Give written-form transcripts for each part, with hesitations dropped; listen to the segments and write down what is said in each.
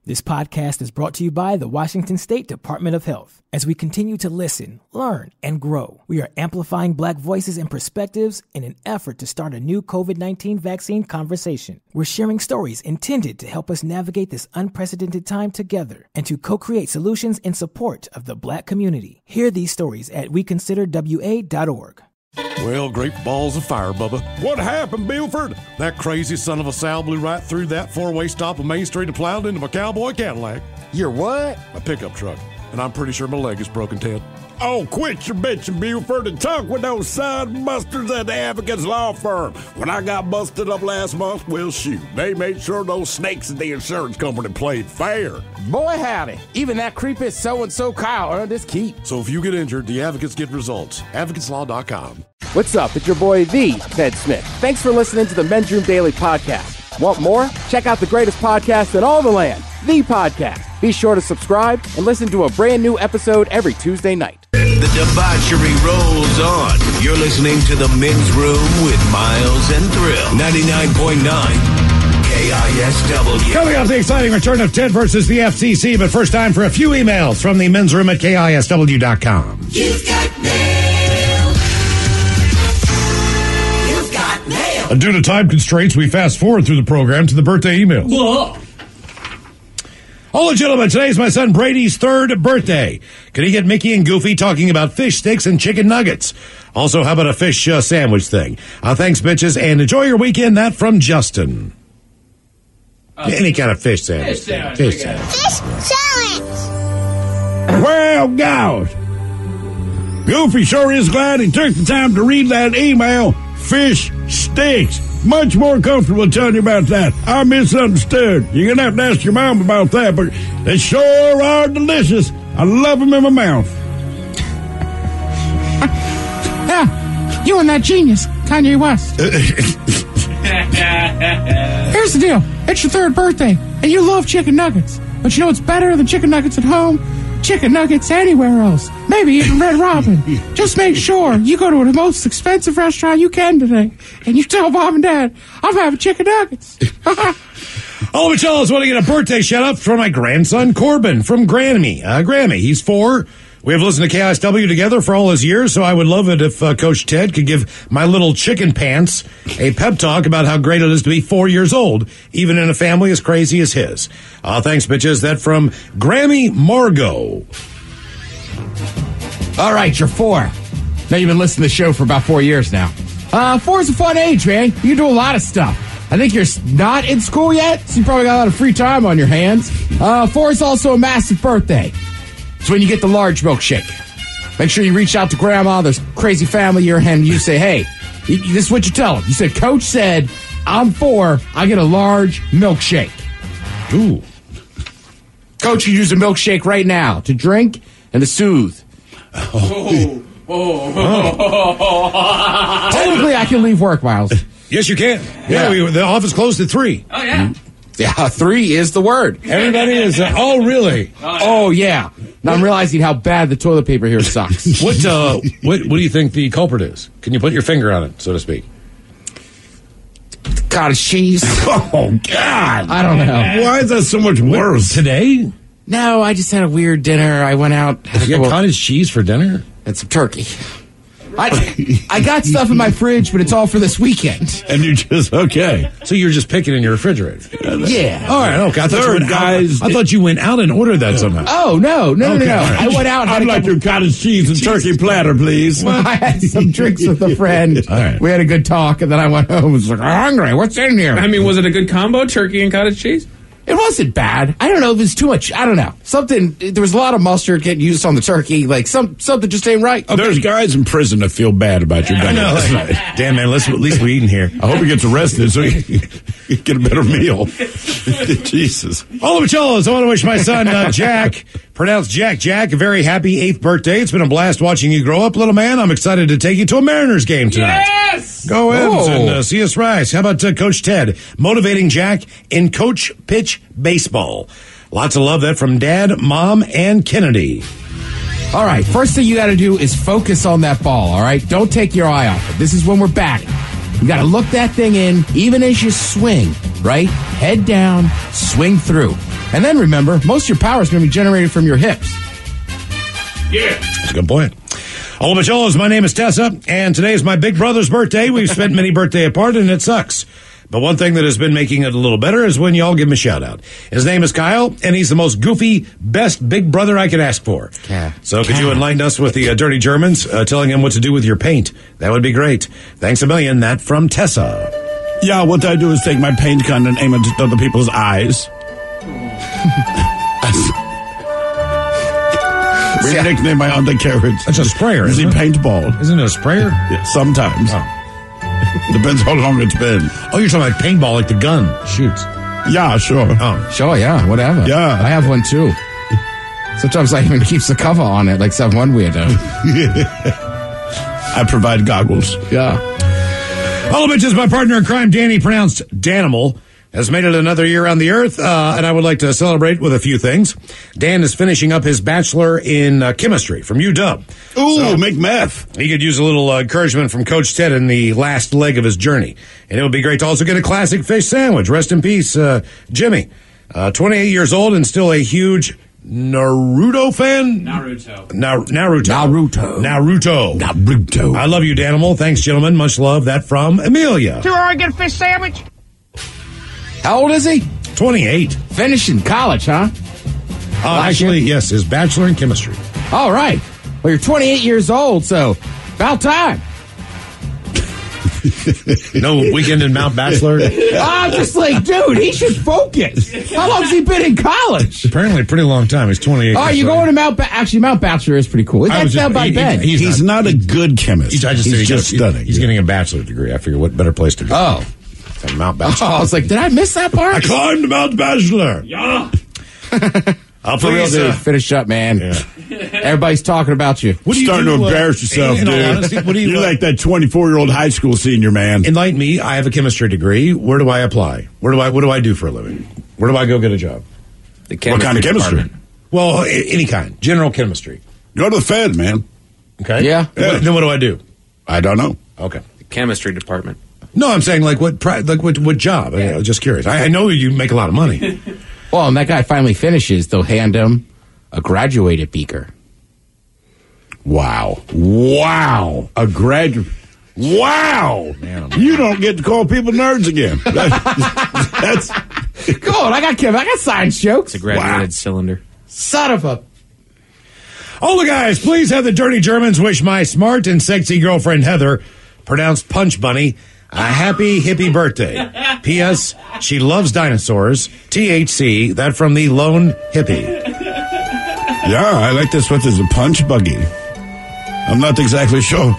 This podcast is brought to you by the Washington State Department of Health. As we continue to listen, learn, and grow, we are amplifying Black voices and perspectives in an effort to start a new COVID-19 vaccine conversation. We're sharing stories intended to help us navigate this unprecedented time together and to co-create solutions in support of the Black community. Hear these stories at weconsiderwa.org. Well, great balls of fire, Bubba. What happened, Buford? That crazy son of a Sal blew right through that four-way stop of Main Street and plowed into my cowboy Cadillac. Your what? My pickup truck. And I'm pretty sure my leg is broken, Ted. Oh, quit your bitching, Buford, and talk with those side busters at the Advocates Law Firm. When I got busted up last month, well, shoot, they made sure those snakes at the insurance company played fair. Boy, howdy. Even that creepy so-and-so Kyle earned his keep. So if you get injured, the advocates get results. AdvocatesLaw.com. What's up? It's your boy, the Ted Smith. Thanks for listening to the Men's Room Daily Podcast. Want more? Check out the greatest podcast in all the land, The Podcast. Be sure to subscribe and listen to a brand new episode every Tuesday night. The debauchery rolls on. You're listening to the Men's Room with Miles and Thrill. 99.9 KISW. Coming up, the exciting return of Ted versus the FCC, but first time for a few emails from the Men's Room at KISW.com. You've got mail. You've got mail. Due to time constraints, we fast forward through the program to the birthday emails. Whoa. Hello, gentlemen. Today's my son Brady's third birthday. Could he get Mickey and Goofy talking about fish sticks and chicken nuggets? Also, how about a fish sandwich thing? Thanks, bitches, and enjoy your weekend. That from Justin. Any kind of fish sandwich. Fish sandwich. Well, gosh. Goofy sure is glad he took the time to read that email. Fish sticks. Much more comfortable telling you about that. I misunderstood. You're going to have to ask your mom about that, but they sure are delicious. I love them in my mouth. Yeah, you and that genius, Kanye West. Here's the deal. It's your third birthday, and you love chicken nuggets. But you know what's better than chicken nuggets at home? Chicken nuggets anywhere else. Maybe even Red Robin. Just make sure you go to the most expensive restaurant you can today, and you tell Mom and Dad, I'm having chicken nuggets. All of y'all want to get a birthday shout-out from my grandson, Corbin, from Grammy. He's 4. We have listened to KISW together for all his years, so I would love it if Coach Ted could give my little chicken pants a pep talk about how great it is to be 4 years old, even in a family as crazy as his. Thanks, bitches. That from Grammy Margot. All right, you're 4. Now you've been listening to the show for about 4 years now. 4 is a fun age, man. You can do a lot of stuff. I think you're not in school yet, so you probably got a lot of free time on your hands. 4 is also a massive birthday. It's when you get the large milkshake. Make sure you reach out to Grandma, this crazy family you're in, and you say, hey, this is what you tell them. You said, Coach said, I'm 4, I get a large milkshake. Ooh. Coach can use a milkshake right now to drink and to soothe. Technically, I can leave work, Miles. Yes, you can. Yeah, the office closed at 3. Oh, yeah. Yeah, 3 is the word. Everybody is, oh, really? Oh, yeah. Now I'm realizing how bad the toilet paper here sucks. What do you think the culprit is? Can you put your finger on it, so to speak? Cottage cheese. Oh, God. I don't know. Why is that so much worse? Today? No, I just had a weird dinner. I went out. You got cottage cheese for dinner? And some turkey. I got stuff in my fridge, but it's all for this weekend. And you just, okay. So you're just picking in your refrigerator? Yeah. All right, okay. I thought you went out and ordered that somehow. Oh, no. Okay. I went out. I'd like your cottage cheese and turkey platter, please. I had some drinks with a friend. All right. We had a good talk, and then I went home and was like, I'm hungry. What's in here? I mean, was it a good combo, turkey and cottage cheese? It wasn't bad. I don't know if it was too much. I don't know. There was a lot of mustard getting used on the turkey. Like, something just ain't right. Okay. There's guys in prison that feel bad about your diet. Damn, man, at least we're eating here. I hope he gets arrested so he get a better meal. Jesus. All of it, y'all, I want to wish my son, Jack, pronounced Jack, a very happy 8th birthday. It's been a blast watching you grow up, little man. I'm excited to take you to a Mariners game tonight. Yes! Go M's and see us rise. How about Coach Ted motivating Jack in Coach Pitch Baseball? Lots of love that from Dad, Mom, and Kennedy. All right, first thing you got to do is focus on that ball, all right? Don't take your eye off it. This is when we're batting. You got to look that thing in, even as you swing, right? Head down, swing through. And then remember, most of your power is going to be generated from your hips. Yeah. That's a good point. Hello, Macholos. My name is Tessa, and today is my big brother's birthday. We've spent many birthdays apart, and it sucks. But one thing that has been making it a little better is when y'all give him a shout-out. His name is Kyle, and he's the most goofy, best big brother I could ask for. Yeah. So could you enlighten us with the dirty Germans, telling him what to do with your paint? That would be great. Thanks a million. That from Tessa. Yeah, what I do is take my paint gun and aim it at other people's eyes. We nickname my undercarriage. That's a sprayer, Is isn't he it? paintball? Isn't it a sprayer? Yeah, sometimes. Oh. Depends how long it's been. Oh, you're talking like paintball, like the gun shoots. Yeah, sure. Oh. Sure, yeah, whatever. Yeah. I have one too. Sometimes I even keeps the cover on it, like some one weirdo. I provide goggles. Yeah. Hello, bitches. My partner in crime, Danny, pronounced Danimal, has made it another year on the earth, and I would like to celebrate with a few things. Dan is finishing up his bachelor in chemistry from UW. Ooh, So make meth. he could use a little encouragement from Coach Ted in the last leg of his journey. And it would be great to also get a classic fish sandwich. Rest in peace, Jimmy. 28 years old and still a huge Naruto fan? Naruto. Naruto. I love you, Danimal. Thanks, gentlemen. Much love. That from Amelia. Get a fish sandwich? How old is he? 28. Finishing college, huh? Actually, yes, his bachelor in chemistry. All right. Well, you're 28 years old, so about time. No weekend in Mount Bachelor. I'm just like, dude, he should focus. How long's he been in college? Apparently a pretty long time. He's 28. Oh, you're going to Mount Bachelor is pretty cool. That's down by Ben. He's not a good chemist. He's just studying. He's getting a bachelor's degree. I figure what better place to go. Oh. Than Mount Bachelor. Oh, I was like, did I miss that part? I climbed Mount Bachelor. Yeah. For real, dude. Finish up, man. Yeah. Everybody's talking about you. What do you Starting do, to embarrass yourself, in all dude. honesty, what do you You're like that 24-year-old high school senior, man. Enlighten me. I have a chemistry degree. Where do I apply? What do I do for a living? Where do I go get a job? What kind of chemistry? department. Well, any kind. General chemistry. Go to the Fed, man. Okay. Yeah. Then what do I do? I don't know. Okay. The chemistry department. No, I'm saying like what job? I was just curious. I know you make a lot of money. Well, and that guy finally finishes, they'll hand him a graduated beaker. Wow. A graduate. Wow. Man, you don't get to call people nerds again. That's Come on, I got science jokes. It's a graduated cylinder. Son of a... all the guys, please have the dirty Germans wish my smart and sexy girlfriend Heather, pronounced Punch Bunny, a happy hippie birthday. P.S. She loves dinosaurs. THC. That from the lone hippie. Yeah, I like this. What is a punch buggy? I'm not exactly sure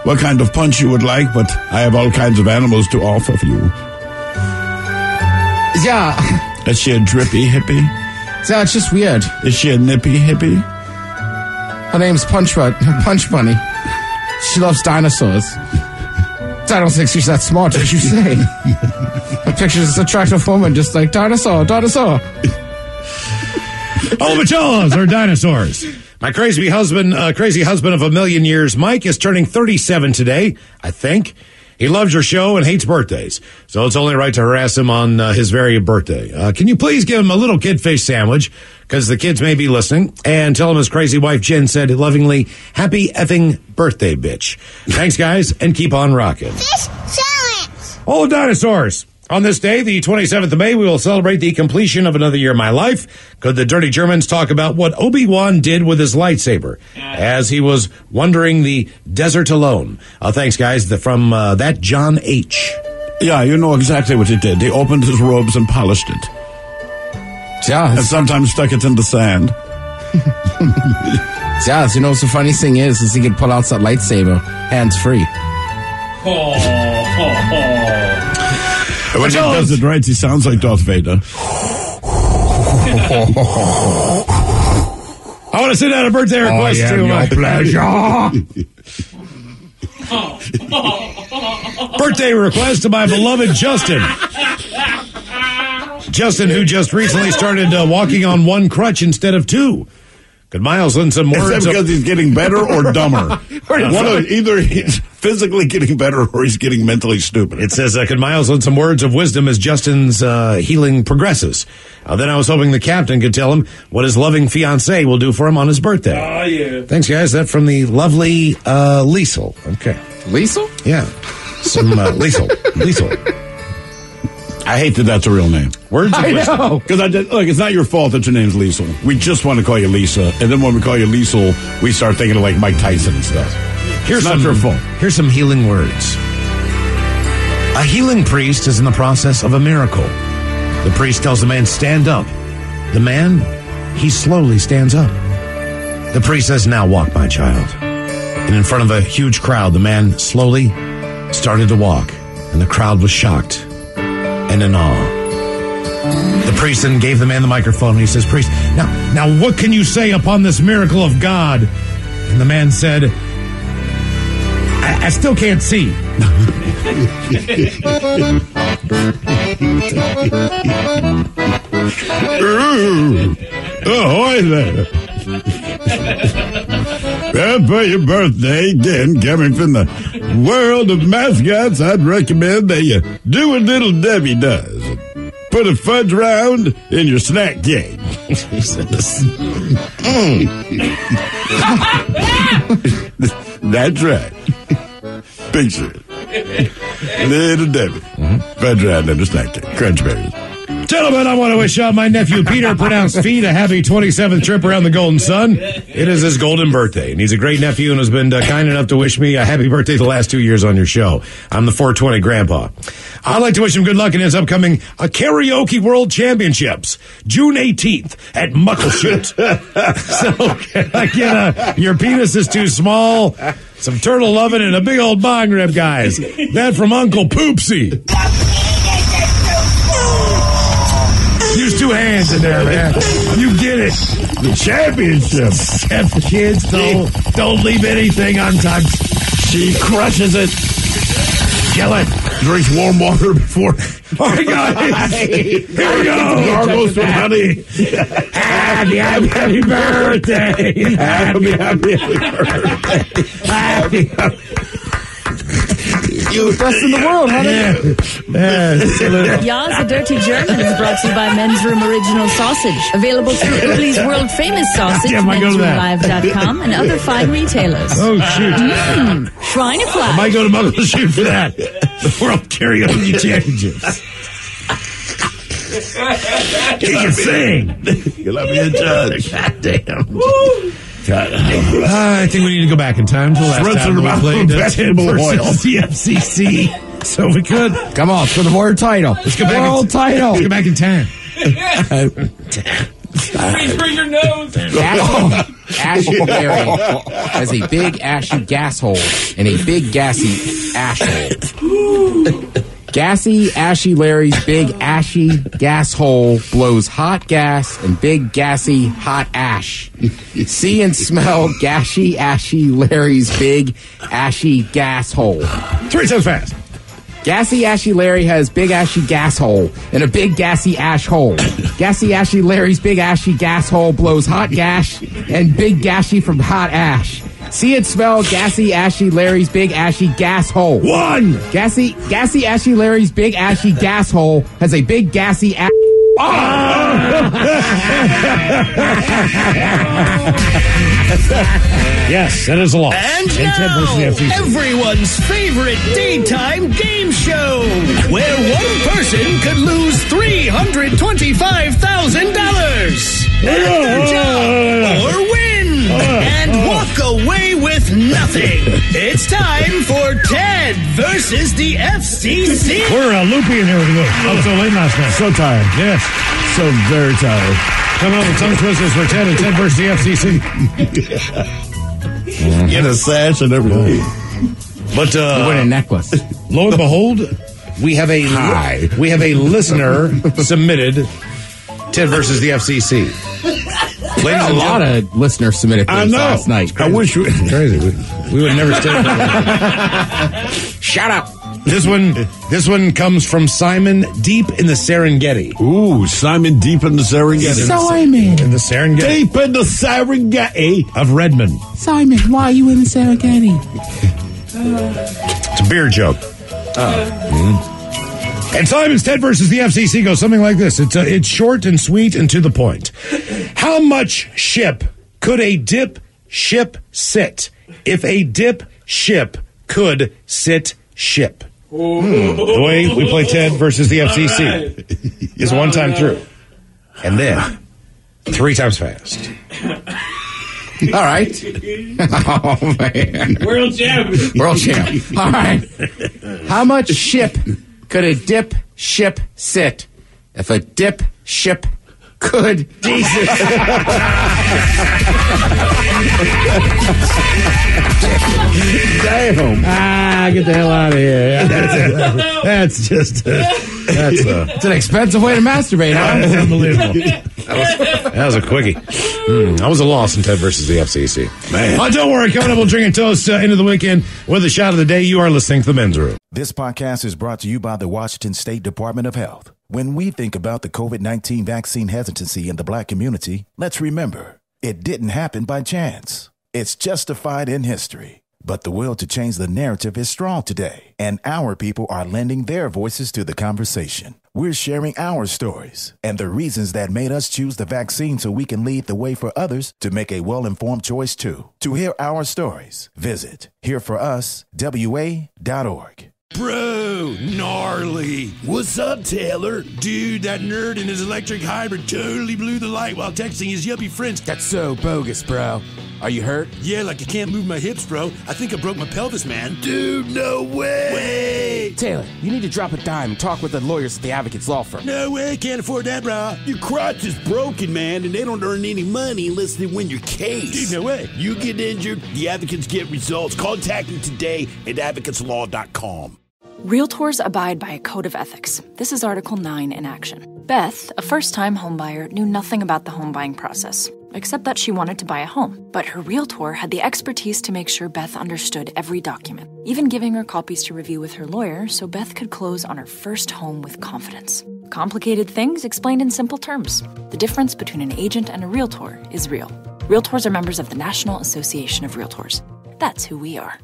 what kind of punch you would like, but I have all kinds of animals to offer for you. Yeah. Is she a drippy hippie? Yeah, it's just weird. Is she a nippy hippie? Her name's Punch Bunny. She loves dinosaurs. I don't think she's that smart, as you say. I picture this attractive woman just like dinosaur. All the Macholos are dinosaurs. My crazy husband of a million years, Mike, is turning 37 today, I think. He loves your show and hates birthdays, so it's only right to harass him on his very birthday. Can you please give him a little kid fish sandwich, because the kids may be listening, and tell him his crazy wife Jen said lovingly, happy effing birthday, bitch. Thanks, guys, and keep on rocking. Fish challenge. All the dinosaurs. On this day, the 27th of May, we will celebrate the completion of another year of my life. Could the dirty Germans talk about what Obi-Wan did with his lightsaber as he was wandering the desert alone? Thanks, guys. From that John H. Yeah, you know exactly what he did. He opened his robes and polished it. Yeah. And sometimes stuck it in the sand. Yeah, you know what's the funny thing is he can pull out that lightsaber hands-free. When he does it right, he sounds like Darth Vader. I want to send out a birthday request to your pleasure. birthday request to my beloved Justin. Justin, who just recently started walking on one crutch instead of two. Could Miles lend some Is words? that because he's getting better or dumber? Either he's physically getting better or he's getting mentally stupid. It says, could Miles lend some words of wisdom as Justin's healing progresses? Then I was hoping the captain could tell him what his loving fiancée will do for him on his birthday. Oh, yeah. Thanks, guys. That from the lovely Liesel. Okay. Liesel? Yeah. Some Liesel. I hate that that's a real name. Words of wisdom. Because look, it's not your fault that your name's Liesel. We just want to call you Lisa, and then when we call you Liesel, we start thinking of like Mike Tyson and stuff. Here's not your fault. Here's some healing words. A healing priest is in the process of a miracle. The priest tells the man, stand up. The man, he slowly stands up. The priest says, now walk, my child. And in front of a huge crowd, the man slowly started to walk, and the crowd was shocked and in awe. The priest then gave the man the microphone, and he says, priest, now what can you say upon this miracle of God? And the man said, I still can't see. Ahoy there. Well, for your birthday, again, coming from the world of mascots, I'd recommend that you do what Little Debbie does. Put a fudge round in your snack cake. That's right. Picture it. Little Debbie. Fudge round in her snack cake. Crunch berries. Gentlemen, I want to wish my nephew Peter, pronounced Feet, a happy 27th trip around the Golden Sun. It is his golden birthday, and he's a great nephew and has been kind enough to wish me a happy birthday the last 2 years on your show. I'm the 420 Grandpa. I'd like to wish him good luck in his upcoming Karaoke World Championships, June 18th at Muckleshoot. So, can I get your penis is too small, some turtle loving, and a big old bong rib, guys. That from Uncle Poopsie. Use two hands in there, man. You get it. The championship. Kids, don't leave anything untouched. She crushes it. Kill it. Drinks warm water before. All right, guys. Here we go. Gargles with honey. Happy birthday. Happy birthday. Best in the world, honey. Ya's a Dirty German is brought to you by Men's Room Original Sausage. Available through Italy's world famous sausage, mensroomlive.com, and other fine retailers. Oh, shoot. Schweinefleisch. I might go to Muckleshoot for that. The World Karaoke Championships. He can sing. You let me a judge. God damn. I think we need to go back in time to the last time we played vegetable oil. The FCC. So we could. Come on, for the world title. Let's go back world title. Let's go back in time. Please bring your nose. Ashy Larry has a big ashy gas hole and a big gassy ash hole. Gassy, ashy Larry's big ashy gas hole blows hot gas and big gassy hot ash. See and smell gassy, ashy Larry's big ashy gas hole. 3 times fast. Gassy, ashy Larry has big ashy gas hole and a big gassy ash hole. Gassy, ashy Larry's big ashy gas hole blows hot gas and big gassy from hot ash. See and smell gassy, ashy Larry's big ashy gas hole. 1. Gassy, ashy Larry's big ashy gas hole has a big gassy ash. Yes, that is a loss. And now, everyone's favorite daytime game show, where one person could lose $325,000. Or win and walk away with nothing. It's time for Ted versus the FCC. We're loopy in here with you. I was so late last night. So tired. Yes. So very tired. Coming on the tongue twisters for Ted and Ted versus the FCC. Get a sash and everything. But You win a necklace. lo and behold, we have a listener submitted Ted versus the FCC. A lot of listeners submitted things last night. I wish we... Crazy. We would never stay. Shout out. This one comes from Simon deep in the Serengeti. Ooh, Simon deep in the Serengeti. Simon. In the Serengeti. Deep in the Serengeti. Of Redmond. Simon, why are you in the Serengeti? It's a beer joke. And Simon's Ted versus the FCC goes something like this. It's short and sweet and to the point. How much ship could a dip ship sit if a dip ship could sit ship? The way we play Ted versus the FCC is one time through. And then 3 times fast. All right. Oh, man. World champ. World champ. All right. How much ship could a dip ship sit if a dip ship could? Jesus. Damn. Get the hell out of here. That's it's an expensive way to masturbate, huh? That's unbelievable. That was a quickie. That was a loss in Ted versus the FCC. Man. Oh, don't worry. Coming up, we'll drink and toast into the weekend with a shot of the day. You are listening to The Men's Room. This podcast is brought to you by the Washington State Department of Health. When we think about the COVID-19 vaccine hesitancy in the Black community, let's remember, it didn't happen by chance. It's justified in history. But the will to change the narrative is strong today, and our people are lending their voices to the conversation. We're sharing our stories and the reasons that made us choose the vaccine so we can lead the way for others to make a well-informed choice too. To hear our stories, visit hereforuswa.org. Bro, gnarly. What's up, Taylor? Dude, that nerd in his electric hybrid totally blew the light while texting his yuppie friends. That's so bogus, bro. Are you hurt? Yeah, like I can't move my hips, bro. I think I broke my pelvis, man. Dude, no way. Taylor, you need to drop a dime and talk with the lawyers at the Advocates Law Firm. No way, can't afford that, bro. Your crotch is broken, man, and they don't earn any money unless they win your case. Dude, no way. You get injured, the advocates get results. Contact them today at advocateslaw.com. Realtors abide by a code of ethics. This is Article 9 in action. Beth, a first-time homebuyer, knew nothing about the home buying process, except that she wanted to buy a home. But her realtor had the expertise to make sure Beth understood every document, even giving her copies to review with her lawyer so Beth could close on her first home with confidence. Complicated things explained in simple terms. The difference between an agent and a realtor is real. Realtors are members of the National Association of Realtors. That's who we are.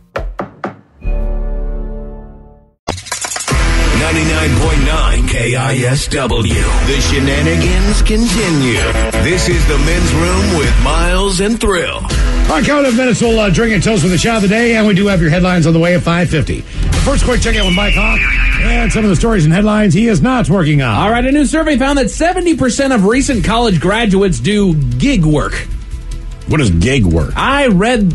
99.9 KISW. The shenanigans continue. This is the Men's Room with Miles and Thrill. All right, coming up in minutes, we'll drink and toast with the shot of the day, and we do have your headlines on the way at 5:50. First, quick check-in with Mike Hawk and some of the stories and headlines he is not working on. All right, a new survey found that 70% of recent college graduates do gig work. What is gig work? I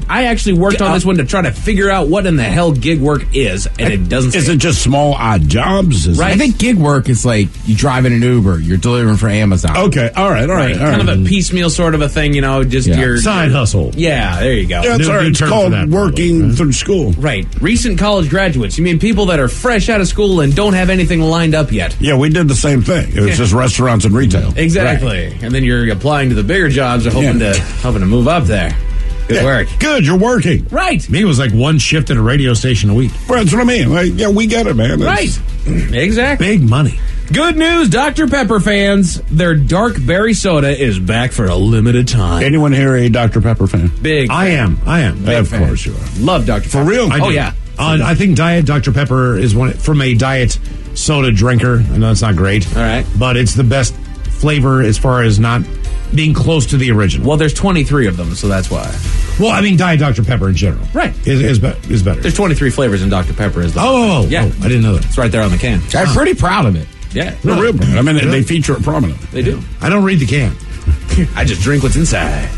actually worked on this one to try to figure out what in the hell gig work is, and it doesn't. Is it just small odd jobs? Right. I think gig work is like you drive in an Uber, you're delivering for Amazon. Okay, all right. Kind of a piecemeal sort of a thing, just your side hustle. Yeah, there you go. Yeah, that's right. It's called working through school. Right. Recent college graduates. You mean people that are fresh out of school and don't have anything lined up yet? Yeah, we did the same thing. It was just restaurants and retail. Exactly. Right. And then you're applying to the bigger jobs, or hoping to move up there. Good work. Good, you're working. Right. Me, it was like one shift at a radio station a week. That's what I mean. We get it, man. Right. Exactly. Big money. Good news, Dr. Pepper fans. Their dark berry soda is back for a limited time. Anyone here a Dr. Pepper fan? Big fan. I am. Of course you are. Love Dr. Pepper. For real? Oh, yeah. I think Diet Dr. Pepper is from a diet soda drinker. I know it's not great. All right. But it's the best flavor as far as not being close to the original. Well, there's 23 of them, so that's why. Well, I mean, Diet Dr. Pepper in general. Right. Is better. There's 23 flavors in Dr. Pepper. Yeah. I didn't know that. It's right there on the can. I'm pretty proud of it. Yeah. They're real brand. I mean, they feature it prominently. They do. I don't read the can. I just drink what's inside.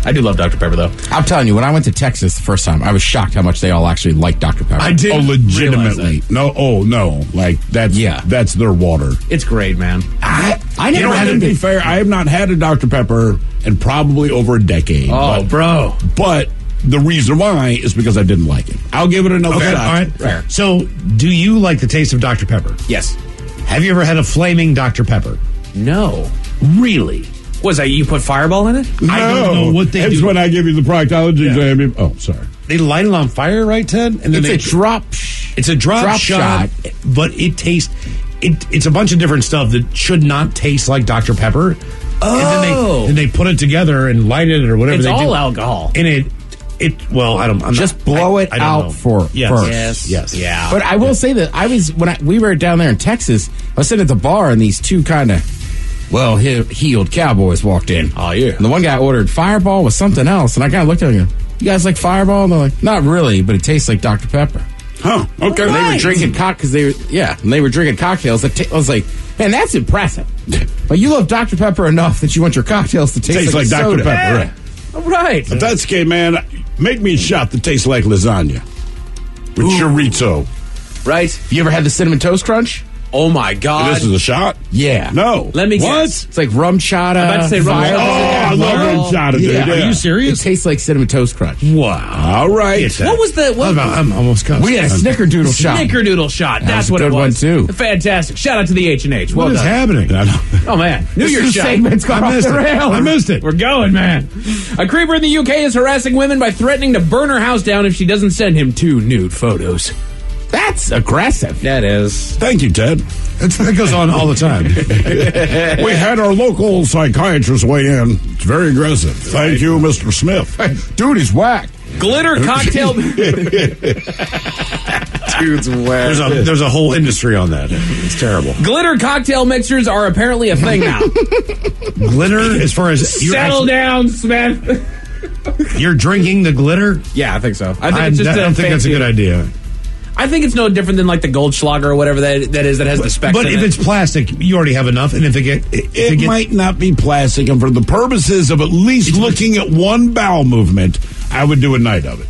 I do love Dr. Pepper, though. I'm telling you, when I went to Texas the first time, I was shocked how much they all actually like Dr. Pepper. I did. Oh, legitimately. No. Like, that's their water. It's great, man. I never had to be fair, I have not had a Dr. Pepper in probably over a decade. Oh, bro. But the reason why is because I didn't like it. I'll give it another shot. All right. Fair. So, do you like the taste of Dr. Pepper? Yes. Have you ever had a flaming Dr. Pepper? No. Really? Was that you put Fireball in it? No. I don't know what they do. It's when I give you the proctology exam. Oh, sorry. They light it on fire, right, Ted? And then it's a drop. It's a drop shot, but it tastes. It's a bunch of different stuff that should not taste like Dr. Pepper. Oh, and then they put it together and light it or whatever. It's they all do. alcohol. And I'm just not, blow it I don't out know. first. Yes. Yeah. But I will say that we were down there in Texas. I was sitting at the bar, and these two kind of heeled cowboys walked in. Oh yeah. And the one guy ordered Fireball with something else, and I kind of looked at him and go, "You guys like Fireball?" And they're like, "Not really, but it tastes like Dr. Pepper." Huh? Okay. And they were drinking they were drinking cocktails. I was like, man, that's impressive. But you love Dr. Pepper enough that you want your cocktails to taste like Dr. soda. Pepper. Right. All right. If that's okay, man, make me a shot that tastes like lasagna with chorizo. Right. You ever had the Cinnamon Toast Crunch? Oh my God. This is a shot? Yeah. No. Let me What? guess. It's like rum chata. I'm about to say rum chata. I love rum chata, dude. Yeah. Are you serious? It tastes like Cinnamon Toast Crunch. Wow. All right. What was the? I'm almost cussed. We had a Snickerdoodle shot. Snickerdoodle shot. That's was a what it good was. one, too. Fantastic. Shout out to the H&H. Well What is done. happening? Oh man, New Year's show. Segment's gone off the rails. I missed it. We're going, man. A creeper in the UK is harassing women by threatening to burn her house down if she doesn't send him 2 nude photos. That's aggressive. That is. Thank you, Ted. That goes on all the time. We had our local psychiatrist weigh in. It's very aggressive. Thank you, Mr. Smith. Dude, he's whack. Glitter cocktail. Dude's whack. There's a whole industry on that. It's terrible. Glitter cocktail mixers are apparently a thing now. Glitter, as far as Settle down, Smith. You're drinking the glitter? Yeah, I think so. I think it's just I don't think that's a good idea. I think it's no different than like the Goldschlager or whatever that is that has the specs. But if it's plastic, you already have enough. And if it might not be plastic, and for the purposes of at least looking at one bowel movement, I would do a night of it.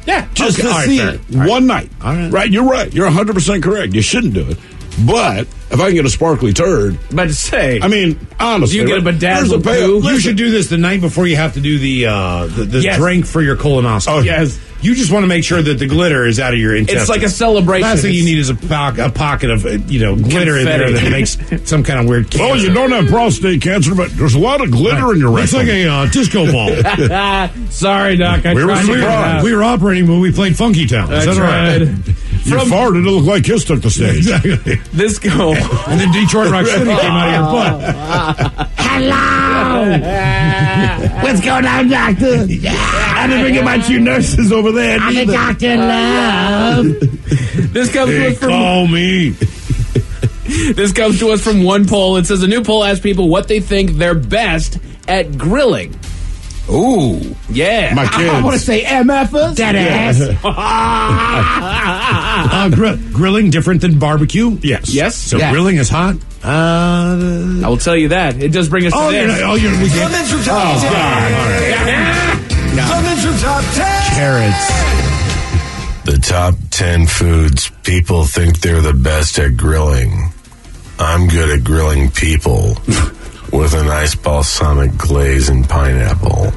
Yeah, just to see it one night. All right. Right, you're right. You're 100% correct. You shouldn't do it. But if I can get a sparkly turd, about to say, I mean, honestly, you get a bedazzled poo. You should do this the night before you have to do the drink for your colonoscopy. Oh, yes. You just want to make sure that the glitter is out of your intestines. It's like a celebration. Last thing you need is a pocket of glitter in there that makes some kind of weird cancer. Well, you don't have prostate cancer, but there's a lot of glitter in your rectum. It's like a disco ball. Sorry, Doc. We were operating when we played Funky Town. Is that right? You farted, it looked like Kiss took the stage. Exactly. This go. And then Detroit Rock City came out of your butt. Hello! What's going on, doctor? I didn't forget my 2 nurses over there. I'm the Dr. Love. This comes to us from... Call me. This comes to us from one poll. It says a new poll asks people what they think they're best at grilling. Ooh. Yeah. My kids. I want to say MFers. That ass. Grilling different than barbecue? Yes. Yes. So Yeah. grilling is hot? I will tell you that. It does bring us to this. Carrots. The top 10 foods people think they're the best at grilling. I'm good at grilling people with a nice balsamic glaze and pineapple.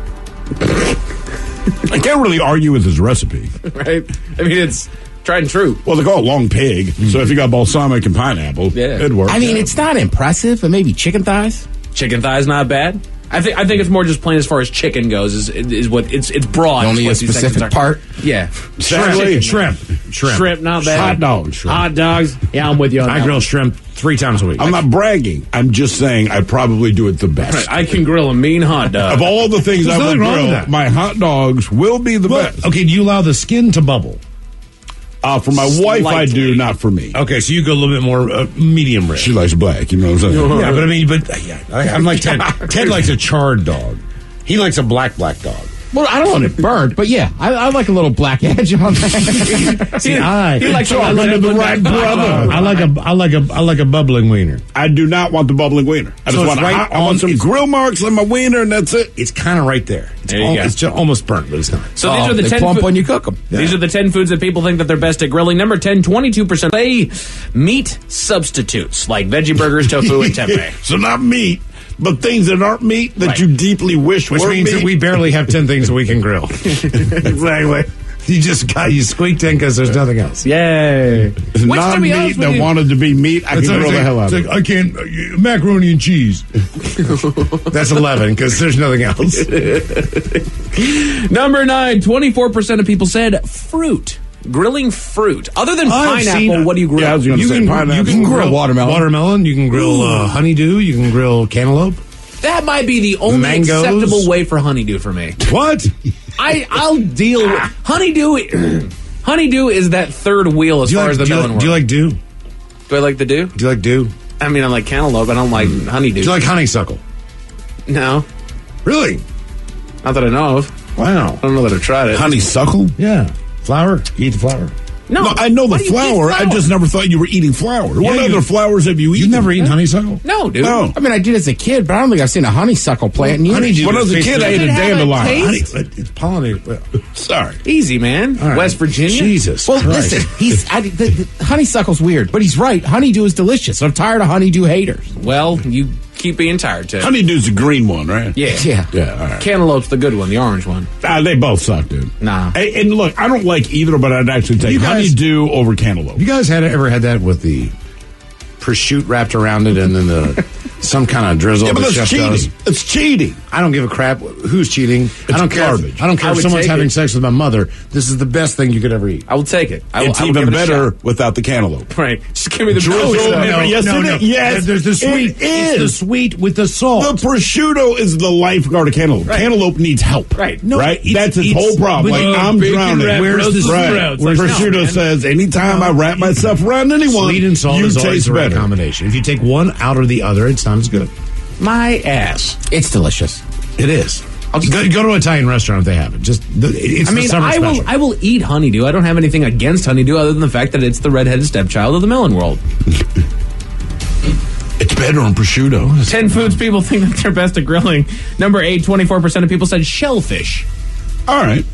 I can't really argue with his recipe. Right? I mean, it's tried and true. Well, they call it long pig, so if you got balsamic and pineapple, it'd work. I mean, it's not impressive, but maybe chicken thighs. Chicken thighs not bad. I think it's more just plain as far as chicken goes. Is what it's broad. Only a what these sections specific are. part. Yeah. Shrimp, not bad. Hot dogs. Hot dogs. Yeah, I'm with you on I that. grill shrimp 3 times a week. I'm not bragging. I'm just saying I probably do it the best. I can grill a mean hot dog. Of all the things There's I would nothing wrong with grill, that. my hot dogs will be the best. Okay, do you allow the skin to bubble? For my wife, I do, Slightly. not for me. Okay, so you go a little bit more medium rare. She likes black, you know what I'm saying? Yeah, but I mean, I'm like Ted. Ted likes a charred dog. He likes a black dog. Well, I don't want it burnt, but yeah, I like a little black edge on that. See, He likes I like the right brother. I like a bubbling wiener. I do not want the bubbling wiener. I So just it's want, right I want some grill marks on my wiener, and that's it. It's kind of right there. There you go. It's just almost burnt, but it's not. So these are the they 10 plump when you cook them. These are the 10 foods that people think that they're best at grilling. Number 10, 22% say meat substitutes like veggie burgers, tofu, and tempeh. So not meat, but things that aren't meat that you deeply wish Which were means meat. that we barely have 10 things that we can grill. Exactly. You squeaked in because there's nothing else. Yay. Which, to be non-meat honest with that you, wanted to be meat, I can grill the hell out of it. I can't, macaroni and cheese. That's 11 because there's nothing else. Number 9, 24% of people said fruit. Grilling fruit. Other than I've pineapple, seen- what do you grill? Yeah, I was gonna say pineapple. You can grill watermelon. You can grill honeydew. You can grill cantaloupe. That might be the only Mangoes. acceptable way for honeydew for me. What? I'll deal with honeydew. Honeydew is that third wheel as far as the melon world. Do you like dew? Do I like the dew? Do you like dew? I mean, I like cantaloupe. I don't like honeydew. Do you like honeysuckle? No. Really? Not that I know of. Wow. I don't know that I've tried it. Honeysuckle? Yeah. Flour? You eat the flour. No, I know the why do you eat flour. I just never thought you were eating flour. What other flowers have you eaten? You've never eaten honeysuckle? No, dude. No. I mean, I did as a kid, but I don't think I've seen a honeysuckle plant in years. Honeydew. When I was a kid, I ate a dandelion. It's pollinated. Sorry. Easy, man. All right. West Virginia. Jesus Well, Christ. listen, the honeysuckle's weird, but he's right. Honeydew is delicious. I'm tired of honeydew haters. Well, you keep being tired, Ted. Honeydew's the green one, right? Yeah. Yeah, all right. Cantaloupe's the good one, the orange one. They both suck, dude. Nah. And look, I don't like either, but I'd actually take You guys- honeydew over cantaloupe. You guys ever had that with the prosciutto wrapped around it and then some kind of drizzle? Yeah, but the that's chef does? cheating. It's cheating. I don't give a crap who's cheating. I don't care. garbage. I don't care I if would someone's take having it. sex with my mother. This is the best thing you could ever eat. I will take it. It's even better without the cantaloupe. Right. Just give me the Drizzle. Yes, it is. Yes, There's the sweet. it It's is. the sweet with the salt. The prosciutto is the lifeguard of cantaloupe. Right. Cantaloupe needs help. Right. No, right? it's- That's its it's- whole problem. but- Like, I'm bacon drowning. wrap Where's the right. sprouts? Where Like, no, prosciutto man. says, anytime I wrap myself around anyone, Sweet and salt you is always taste the right better. combination. If you take one out or the other, it's not as good. My ass. It's delicious. It is. Go to an Italian restaurant if they have it. It's I mean, the summer special. I will eat honeydew. I don't have anything against honeydew other than the fact that it's the redheaded stepchild of the melon world. It's better on prosciutto. 10 foods people think that they're best at grilling. Number 8, 24% of people said shellfish. All right.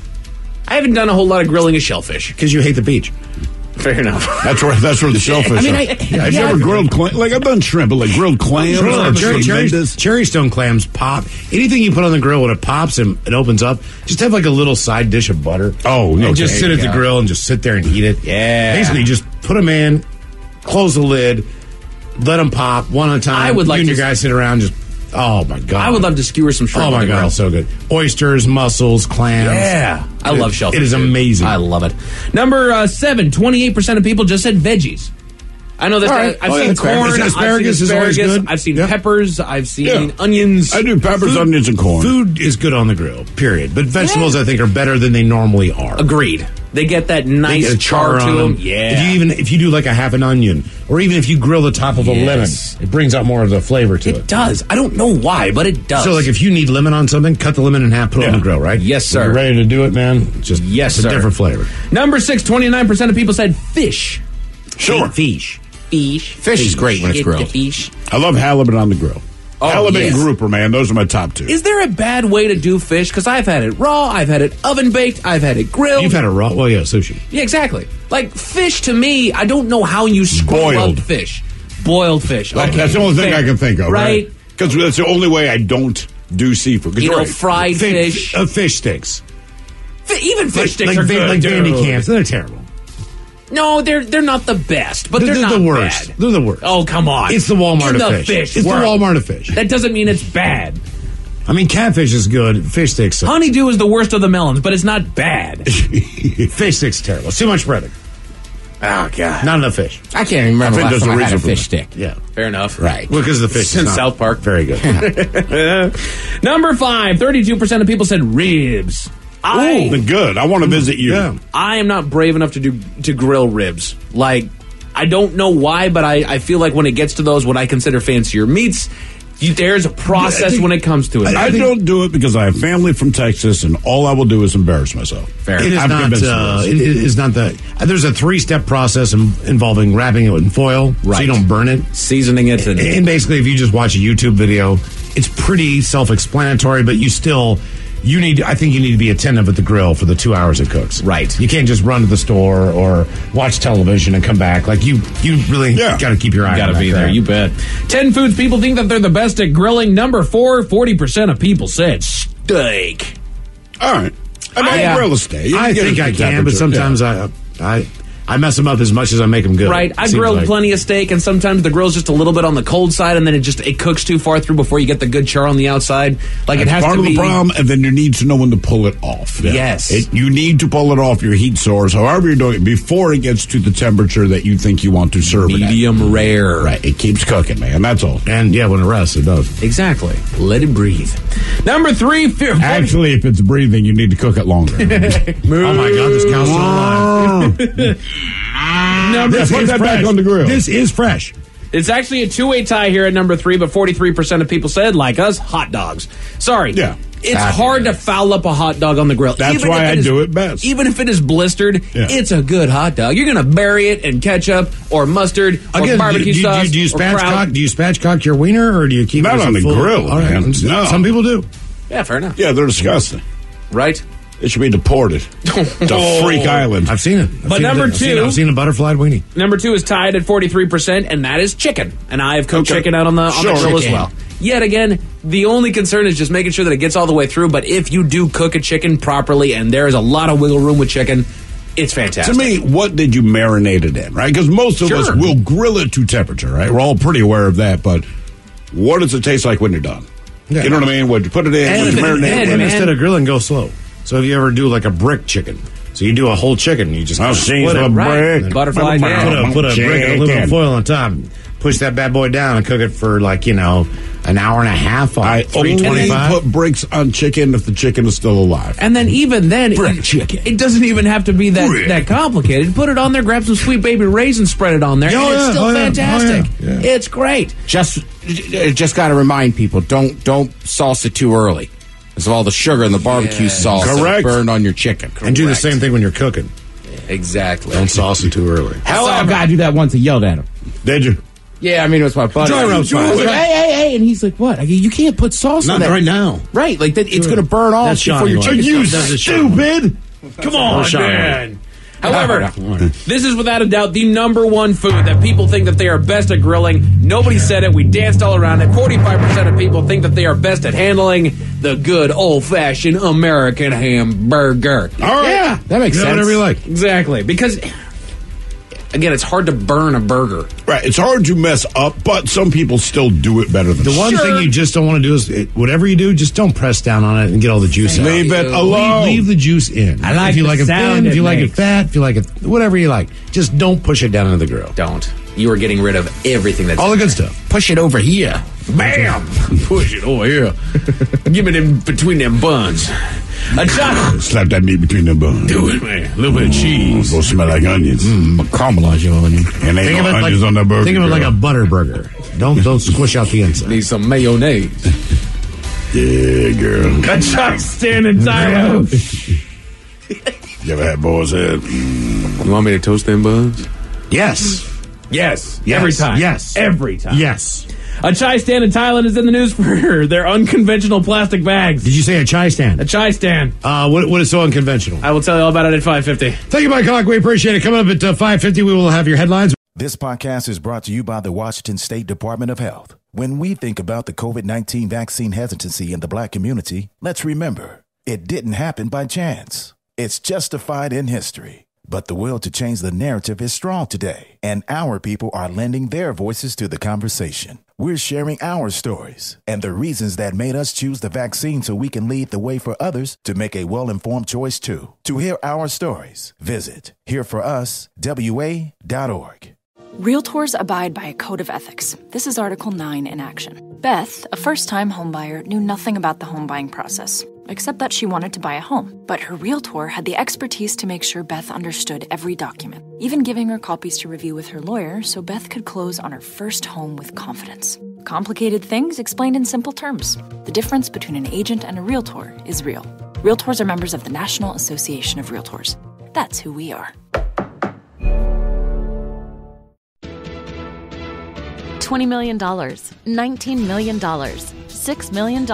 I haven't done a whole lot of grilling of shellfish. Because you hate the beach. Fair enough. That's where the shellfish are. Have you ever grilled clam? Like, I've done shrimp, but like grilled clams are tremendous. Cherry stone clams pop. Anything you put on the grill when it pops and it opens up, just have like a little side dish of butter. Oh, no. And just sit at the grill and just sit there and eat it. Yeah. Basically, just put them in, close the lid, let them pop one at a time. I would like you and your to- guys sit around just. Oh my god! I would love to skewer some shrimp. Oh on my the god, grill. so good. Oysters, mussels, clams. Yeah. I love shellfish. It is dude. amazing. I love it. Number 7, 28% of people just said veggies. I know that All right. I've Oh, yeah, seen that's fair. corn, Asparagus I've is seen always good. I've seen Yeah. peppers, I've seen Yeah. onions. I do peppers, onions, and corn. Food is good on the grill, period. But vegetables, I think, are better than they normally are. Agreed. They get that They nice get a char to on them. them. Yeah. If you do like a half an onion, or even if you grill the top of a lemon, Yes. it brings out more of the flavor to it. It does. I don't know why, but it does. So, like, if you need lemon on something, cut the lemon in half, put it on Yeah. the grill, right? Yes, When sir. you're ready to do it, man. Just Yes, it's sir. a different flavor. Number 6, 29% of people said fish. Sure. Fish. Fish is great when it's Get the grilled. fish. I love halibut on the grill. Oh, halibut yes. and grouper, man. Those are my top two. Is there a bad way to do fish? Because I've had it raw, I've had it oven baked, I've had it grilled. You've had a raw, well, yeah, sushi. Yeah, exactly. Like fish to me, I don't know how you screw Boiled. up fish. Boiled fish. Okay. That's the only thing I can think of, Right? Because that's the only way I don't do seafood. 'Cause You you're know, right. fried fish. Fish sticks. Even fish sticks like, are good. like dude. Vandy Camps. They're terrible. No, they're not the best, but They're not the worst. bad. They're the worst. Oh, come on. It's the Walmart In of the fish. fish It's world. the Walmart of fish. That doesn't mean it's bad. I mean, catfish is good. Fish sticks suck. Honeydew is the worst of the melons, but it's not bad. Fish sticks is terrible. It's too much breading. Oh, God. Not enough fish. I can't even remember I think last there's time a I had a reason for fish that. stick. Yeah. Fair enough. Right. Well, because the fish It's in is not South Park. very good. Number 5, 32% of people said ribs. Ooh, good. I want to visit you. Yeah. I am not brave enough to grill ribs. Like, I don't know why, but I feel like when it gets to those, what I consider fancier meats, there's a process when it comes to it. I don't do it because I have family from Texas, and all I will do is embarrass myself. Fair. It is I'm not. convinced of this. It is not the. There's a 3-step process involving wrapping it in foil, so Right. you don't burn it. Seasoning it. And basically, if you just watch a YouTube video, it's pretty self-explanatory. But you still, I think you need to be attentive at the grill for the 2 hours it cooks. Right. You can't just run to the store or watch television and come back. Like you really got to keep your eye. Got to on be that there. crap. You bet. 10 foods people think that they're the best at grilling. Number 4, 40% of people said steak. All right. I mean, I grill a steak. You I can get think it I to can, but temperature. sometimes Yeah. I mess them up as much as I make them good. Right. I've grilled plenty of steak, and sometimes the grill's just a little bit on the cold side, and then it cooks too far through before you get the good char on the outside. Like, it has part to of be the problem, and then you need to know when to pull it off. Yeah. Yes. You need to pull it off your heat source, however you're doing it, before it gets to the temperature that you think you want to serve it at. Medium rare. Right. It keeps cooking, man. That's all. And, yeah, when it rests, it does. Exactly. Let it breathe. Number 3. Actually, if it's breathing, you need to cook it longer. Oh, my God, this cow's still alive. Put that back on the grill. This is fresh. It's actually a two-way tie here at number 3, but 43% of people said, like us, hot dogs. Sorry. Yeah. It's hard to foul up a hot dog on the grill. That's why I do it best. Even if it is blistered, it's a good hot dog. You're going to bury it in ketchup or mustard or barbecue sauce do you or kraut. Do you spatchcock your wiener, or do you keep Not it on the full? grill, All right. man. No. Some people do. Yeah, fair enough. Yeah, they're disgusting. Right? It should be deported to Freak Island. I've seen it. But number 2... I've seen a butterflied weenie. Number 2 is tied at 43%, and that is chicken. And I have cooked chicken out on the grill as well. Yet again, the only concern is just making sure that it gets all the way through. But if you do cook a chicken properly, and there is a lot of wiggle room with chicken, it's fantastic. To me, what did you marinate it in, right? Because most of us will grill it to temperature, right? We're all pretty aware of that. But what does it taste like when you're done? Yeah. You know what I mean? What you put it in, what you marinate it in. And instead of grilling, go slow. So if you ever do like a brick chicken, so you do a whole chicken, you just split it, right? Butterfly, put a brick of aluminum foil on top, push that bad boy down, and cook it for an hour and a half on 325. I only put bricks on chicken if the chicken is still alive. And then even then, brick chicken. It doesn't even have to be that complicated. Put it on there, grab some Sweet Baby Raisin, spread it on there, and it's still fantastic. It's great. Just got to remind people, don't sauce it too early. Because of all the sugar and the barbecue sauce that burned on your chicken. And do the same thing when you're cooking. Exactly. Don't sauce it too early. I saw a guy do that once and yelled at him. Did you? Yeah, I mean, it was my buddy. Dry rub sauce. Hey, and he's like, what? You can't put sauce on that. Not right now. Right, like that. It's going to burn off before your chicken. Are you stupid? Come on, man. However, this is without a doubt the number one food that people think that they are best at grilling. Nobody said it. We danced all around it. 45% of people think that they are best at handling the good old-fashioned American hamburger. All right. Yeah, that makes sense. Whatever you like. Exactly. Because, again, it's hard to burn a burger. Right. It's hard to mess up, but some people still do it better than the one thing you just don't want to do is, whatever you do, just don't press down on it and get all the juice out. Leave it alone. Leave the juice in. I like if you the like it sound thin, if you it like it makes. fat, if you like it, whatever you like. Just don't push it down into the grill. Don't. You are getting rid of everything that's all the good stuff. Push it over here. Bam! Push it over here. Give me them between them buns. A chocolate. Slap that meat between them buns. Do it, man. A little bit of cheese. It'll smell like onions. Caramelize your onion. And ain't no onions on that burger. Think of it like a butter burger. Don't squish out the inside. Need some mayonnaise. Yeah, girl. A chocolate stand in Thailand. You ever had boar's head? You want me to toast them buns? Yes. Yes. Every time. Yes. Every time. Yes. A chai stand in Thailand is in the news for their unconventional plastic bags. Did you say a chai stand? A chai stand. What is so unconventional? I will tell you all about it at 5:50. Thank you, Mike Hawk. We appreciate it. Coming up at 5:50, we will have your headlines. This podcast is brought to you by the Washington State Department of Health. When we think about the COVID-19 vaccine hesitancy in the Black community, let's remember, it didn't happen by chance. It's justified in history. But the will to change the narrative is strong today, and our people are lending their voices to the conversation. We're sharing our stories and the reasons that made us choose the vaccine so we can lead the way for others to make a well-informed choice too. To hear our stories, visit hereforuswa.org. Realtors abide by a code of ethics. This is Article 9 in action. Beth, a first-time homebuyer, knew nothing about the home buying process, except that she wanted to buy a home. But her realtor had the expertise to make sure Beth understood every document, even giving her copies to review with her lawyer so Beth could close on her first home with confidence. Complicated things explained in simple terms. The difference between an agent and a realtor is real. Realtors are members of the National Association of Realtors. That's who we are. $20 million, $19 million, $6 million.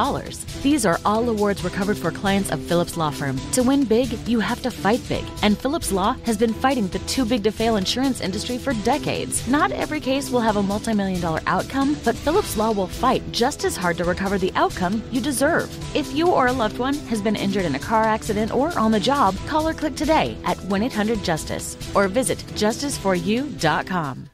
These are all awards recovered for clients of Phillips Law Firm. To win big, you have to fight big. And Phillips Law has been fighting the too big to fail insurance industry for decades. Not every case will have a multi-million-dollar outcome, but Phillips Law will fight just as hard to recover the outcome you deserve. If you or a loved one has been injured in a car accident or on the job, call or click today at 1-800-JUSTICE or visit justiceforyou.com.